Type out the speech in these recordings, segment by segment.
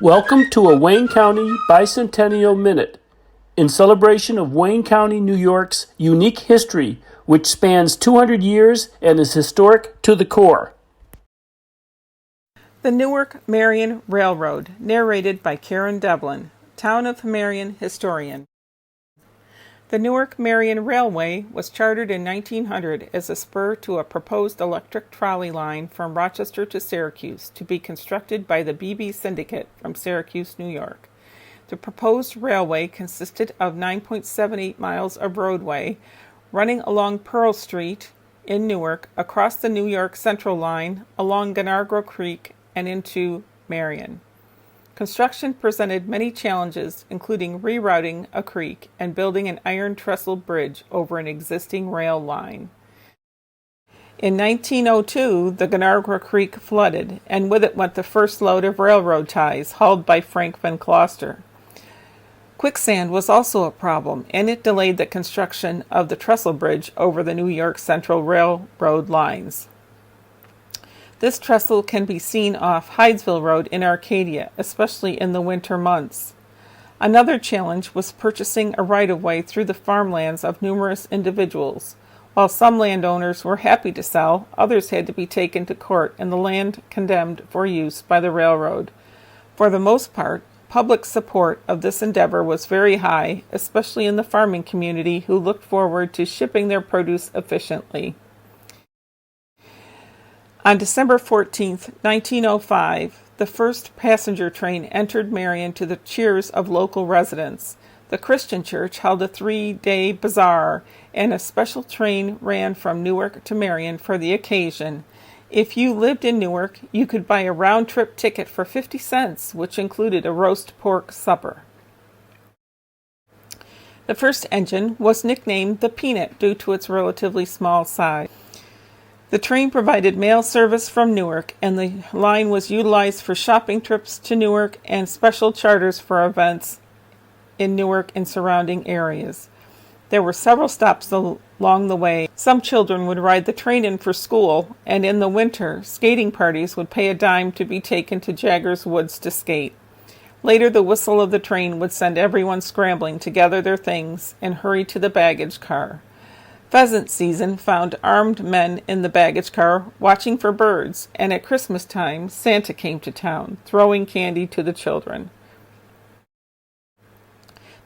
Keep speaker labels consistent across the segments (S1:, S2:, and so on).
S1: Welcome to a Wayne County Bicentennial Minute in celebration of Wayne County, New York's unique history, which spans 200 years and is historic to the core.
S2: The Newark Marion Railroad, narrated by Karen Devlin, Town of Marion historian. The Newark Marion Railway was chartered in 1900 as a spur to a proposed electric trolley line from Rochester to Syracuse to be constructed by the B.B. Syndicate from Syracuse, New York. The proposed railway consisted of 9.78 miles of roadway running along Pearl Street in Newark, across the New York Central Line, along Glenargo Creek, and into Marion. Construction presented many challenges, including rerouting a creek and building an iron trestle bridge over an existing rail line. In 1902, the Glenargo Creek flooded, and with it went the first load of railroad ties hauled by Frank Van Closter. Quicksand was also a problem, and it delayed the construction of the trestle bridge over the New York Central Railroad lines. This trestle can be seen off Hydesville Road in Arcadia, especially in the winter months. Another challenge was purchasing a right-of-way through the farmlands of numerous individuals. While some landowners were happy to sell, others had to be taken to court and the land condemned for use by the railroad. For the most part, public support of this endeavor was very high, especially in the farming community who looked forward to shipping their produce efficiently. On December 14, 1905, the first passenger train entered Marion to the cheers of local residents. The Christian church held a 3-day bazaar, and a special train ran from Newark to Marion for the occasion. If you lived in Newark, you could buy a round-trip ticket for 50 cents, which included a roast pork supper. The first engine was nicknamed the Peanut due to its relatively small size. The train provided mail service from Newark, and the line was utilized for shopping trips to Newark and special charters for events in Newark and surrounding areas. There were several stops along the way. Some children would ride the train in for school, and in the winter, skating parties would pay a dime to be taken to Jaggers Woods to skate. Later, the whistle of the train would send everyone scrambling to gather their things and hurry to the baggage car. Pheasant season found armed men in the baggage car watching for birds, and at Christmas time, Santa came to town, throwing candy to the children.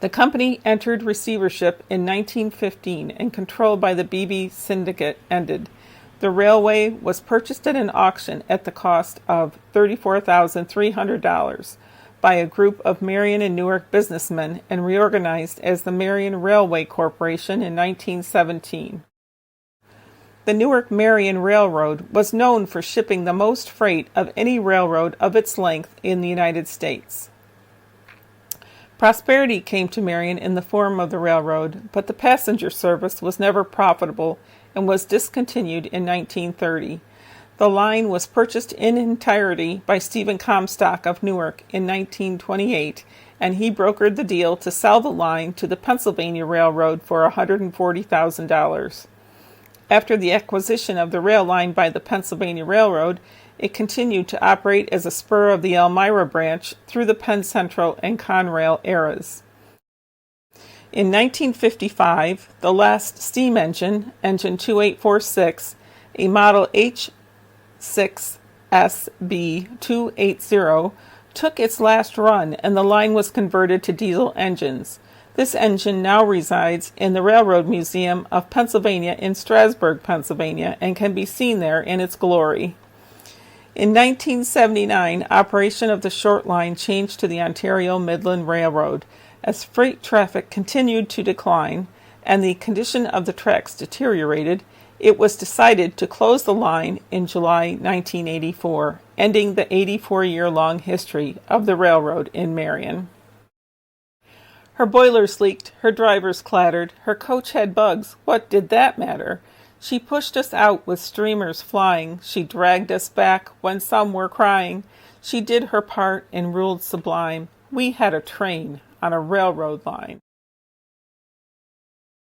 S2: The company entered receivership in 1915, and control by the B.B. Syndicate ended. The railway was purchased at an auction at the cost of $34,300 by a group of Marion and Newark businessmen and reorganized as the Marion Railway Corporation in 1917. The Newark Marion Railroad was known for shipping the most freight of any railroad of its length in the United States. Prosperity came to Marion in the form of the railroad, but the passenger service was never profitable and was discontinued in 1930. The line was purchased in entirety by Stephen Comstock of Newark in 1928, and he brokered the deal to sell the line to the Pennsylvania Railroad for $140,000. After the acquisition of the rail line by the Pennsylvania Railroad, it continued to operate as a spur of the Elmira branch through the Penn Central and Conrail eras. In 1955, the last steam engine, engine 2846, a model H6SB280, took its last run, and the line was converted to diesel engines. This engine now resides in the Railroad Museum of Pennsylvania in Strasburg, Pennsylvania, and can be seen there in its glory. In 1979, operation of the short line changed to the Ontario Midland Railroad. As freight traffic continued to decline and the condition of the tracks deteriorated, it was decided to close the line in July 1984, ending the 84-year-long history of the railroad in Marion. Her boilers leaked, her drivers clattered, her coach had bugs. What did that matter? She pushed us out with streamers flying. She dragged us back when some were crying. She did her part and ruled sublime. We had a train on a railroad line.